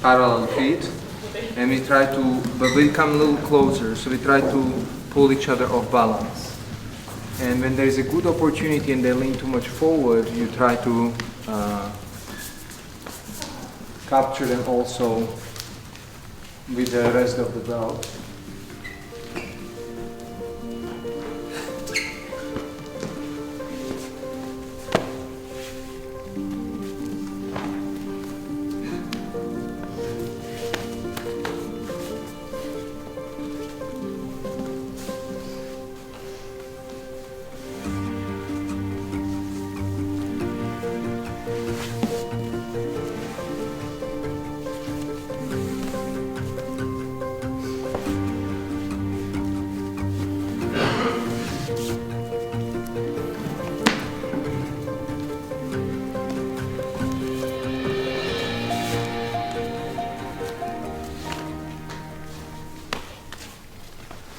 parallel feet, and we try to, but we come a little closer, so we try to pull each other off balance. And when there is a good opportunity and they lean too much forward, you try to capture them also with the rest of the belt.